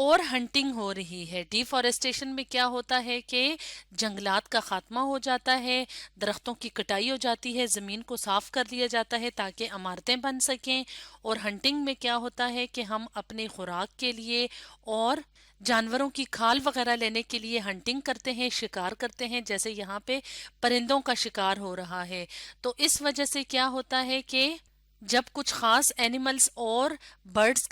اور ہنٹنگ ہو رہی ہے۔ ڈیفارسٹیشن میں کیا ہوتا ہے کہ جنگلات کا خاتمہ ہو جاتا ہے، درختوں کی کٹائی ہو جاتی ہے، زمین کو صاف کر لیا جاتا ہے تاکہ عمارتیں بن سکیں۔ اور ہنٹنگ میں کیا ہوتا ہے کہ ہم اپنے خوراک کے لیے اور جانوروں کی کھال وغیرہ لینے کے لیے ہنٹنگ کرتے ہیں، شکار کرتے ہیں، جیسے یہاں پہ پرندوں کا شکار ہو رہا ہے۔ تو اس وجہ سے کیا ہوتا ہے کہ جب کچھ خاص اینیملز اور برڈز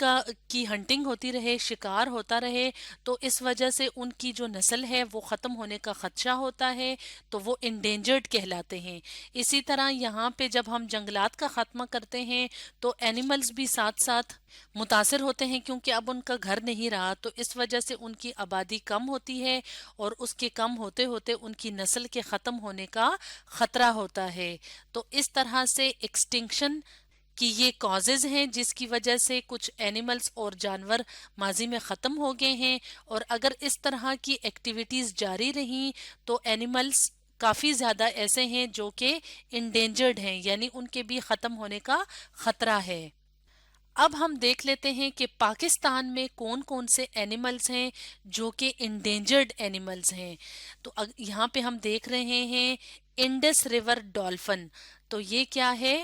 کی ہنٹنگ ہوتی رہے، شکار ہوتا رہے، تو اس وجہ سے ان کی جو نسل ہے وہ ختم ہونے کا خدشہ ہوتا ہے، تو وہ انڈینجرڈ کہلاتے ہیں۔ اسی طرح یہاں پہ جب ہم جنگلات کا خاتمہ کرتے ہیں تو اینیملز بھی ساتھ ساتھ متاثر ہوتے ہیں، کیونکہ اب ان کا گھر نہیں رہا، تو اس وجہ سے ان کی آبادی کم ہوتی ہے، اور اس کے کم ہوتے ہوتے ان کی نسل کے ختم ہونے کا خطرہ ہوتا ہے۔ تو اس طرح سے ایکسٹنکشن کہ یہ کازز ہیں جس کی وجہ سے کچھ اینیملز اور جانور ماضی میں ختم ہو گئے ہیں، اور اگر اس طرح کی ایکٹیویٹیز جاری رہیں تو اینیملز کافی زیادہ ایسے ہیں جو کہ انڈینجرڈ ہیں، یعنی ان کے بھی ختم ہونے کا خطرہ ہے۔ اب ہم دیکھ لیتے ہیں کہ پاکستان میں کون کون سے اینیملز ہیں جو کہ انڈینجرڈ اینیملز ہیں۔ تو یہاں پہ ہم دیکھ رہے ہیں انڈس ریور ڈولفن۔ تو یہ کیا ہے؟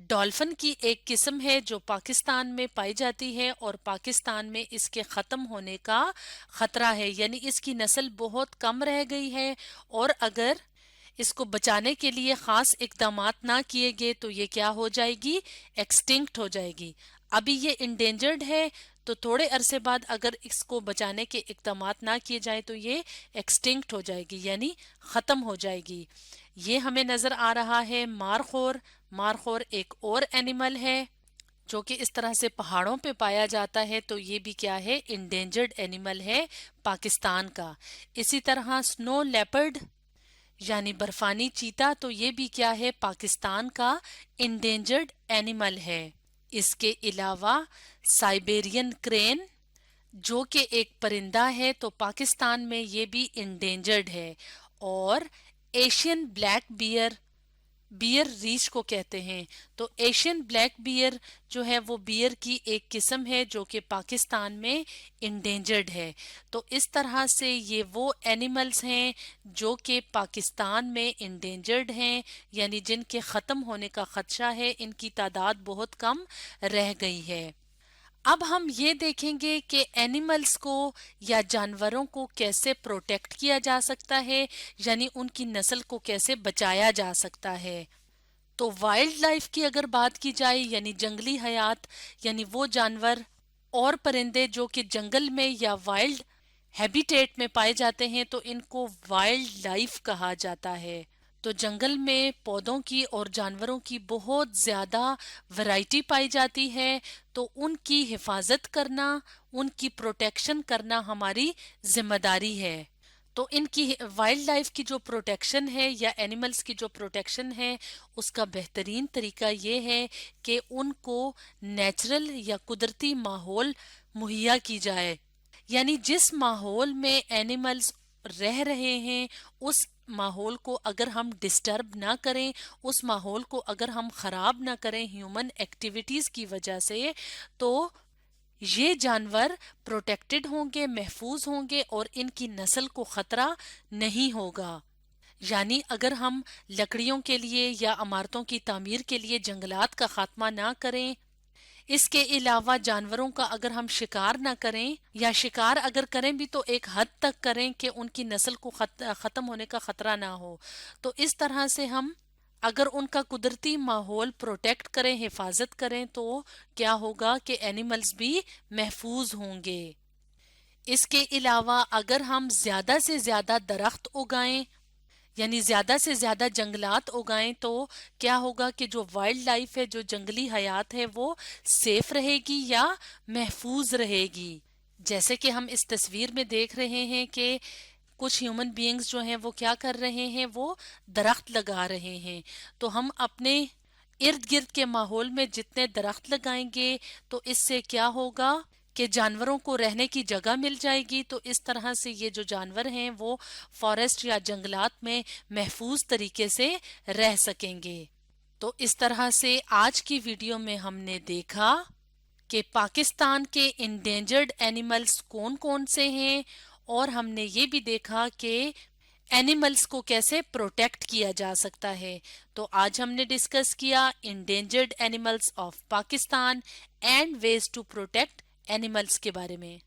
ڈولفن کی ایک قسم ہے جو پاکستان میں پائی جاتی ہے، اور پاکستان میں اس کے ختم ہونے کا خطرہ ہے، یعنی اس کی نسل بہت کم رہ گئی ہے، اور اگر اس کو بچانے کے لیے خاص اقدامات نہ کیے گئے تو یہ کیا ہو جائے گی؟ ایکسٹنکٹ ہو جائے گی۔ ابھی یہ انڈینجرڈ ہے، تو تھوڑے عرصے بعد اگر اس کو بچانے کے اقدامات نہ کیے جائیں تو یہ ایکسٹنکٹ ہو جائے گی، یعنی ختم ہو جائے گی۔ یہ ہمیں نظر آ رہا ہے مارخور۔ مارخور ایک اور اینیمل ہے جو کہ اس طرح سے پہاڑوں پہ پایا جاتا ہے، تو یہ بھی کیا ہے؟ انڈینجرڈ اینیمل ہے پاکستان کا۔ اسی طرح سنو لیپرڈ یعنی برفانی چیتا، تو یہ بھی کیا ہے؟ پاکستان کا انڈینجرڈ اینیمل ہے۔ اس کے علاوہ سائبیرین کرین جو کہ ایک پرندہ ہے، تو پاکستان میں یہ بھی انڈینجرڈ ہے۔ اور ایشین بلیک بیئر، بیئر ریچھ کو کہتے ہیں، تو ایشین بلیک بیئر جو ہے وہ بیئر کی ایک قسم ہے جو کہ پاکستان میں انڈینجرڈ ہے۔ تو اس طرح سے یہ وہ اینیملز ہیں جو کہ پاکستان میں انڈینجرڈ ہیں، یعنی جن کے ختم ہونے کا خدشہ ہے، ان کی تعداد بہت کم رہ گئی ہے۔ اب ہم یہ دیکھیں گے کہ اینیملز کو یا جانوروں کو کیسے پروٹیکٹ کیا جا سکتا ہے، یعنی ان کی نسل کو کیسے بچایا جا سکتا ہے۔ تو وائلڈ لائف کی اگر بات کی جائے، یعنی جنگلی حیات، یعنی وہ جانور اور پرندے جو کہ جنگل میں یا وائلڈ ہیبیٹیٹ میں پائے جاتے ہیں، تو ان کو وائلڈ لائف کہا جاتا ہے۔ تو جنگل میں پودوں کی اور جانوروں کی بہت زیادہ ورائٹی پائی جاتی ہے، تو ان کی حفاظت کرنا، ان کی پروٹیکشن کرنا ہماری ذمہ داری ہے۔ تو ان کی وائلڈ لائف کی جو پروٹیکشن ہے یا اینیملز کی جو پروٹیکشن ہے، اس کا بہترین طریقہ یہ ہے کہ ان کو نیچرل یا قدرتی ماحول مہیا کی جائے، یعنی جس ماحول میں اینیملز رہ رہے ہیں اس ماحول کو اگر ہم ڈسٹرب نہ کریں، اس ماحول کو اگر ہم خراب نہ کریں ہیومن ایکٹیویٹیز کی وجہ سے، تو یہ جانور پروٹیکٹڈ ہوں گے، محفوظ ہوں گے، اور ان کی نسل کو خطرہ نہیں ہوگا۔ یعنی اگر ہم لکڑیوں کے لیے یا عمارتوں کی تعمیر کے لیے جنگلات کا خاتمہ نہ کریں، اس کے علاوہ جانوروں کا اگر ہم شکار نہ کریں، یا شکار اگر کریں بھی تو ایک حد تک کریں کہ ان کی نسل کو ختم ہونے کا خطرہ نہ ہو، تو اس طرح سے ہم اگر ان کا قدرتی ماحول پروٹیکٹ کریں، حفاظت کریں، تو کیا ہوگا کہ اینیملز بھی محفوظ ہوں گے۔ اس کے علاوہ اگر ہم زیادہ سے زیادہ درخت اگائیں، یعنی زیادہ سے زیادہ جنگلات اگائیں، تو کیا ہوگا کہ جو وائلڈ لائف ہے، جو جنگلی حیات ہے، وہ سیف رہے گی یا محفوظ رہے گی۔ جیسے کہ ہم اس تصویر میں دیکھ رہے ہیں کہ کچھ ہیومن بینگز جو ہیں وہ کیا کر رہے ہیں؟ وہ درخت لگا رہے ہیں۔ تو ہم اپنے ارد گرد کے ماحول میں جتنے درخت لگائیں گے تو اس سے کیا ہوگا کہ جانوروں کو رہنے کی جگہ مل جائے گی، تو اس طرح سے یہ جو جانور ہیں وہ فارسٹ یا جنگلات میں محفوظ طریقے سے رہ سکیں گے۔ تو اس طرح سے آج کی ویڈیو میں ہم نے دیکھا کہ پاکستان کے انڈینجرڈ اینیملز کون کون سے ہیں، اور ہم نے یہ بھی دیکھا کہ اینیملز کو کیسے پروٹیکٹ کیا جا سکتا ہے۔ تو آج ہم نے ڈسکس کیا endangered animals of Pakistan and ways to protect animals کے بارے میں۔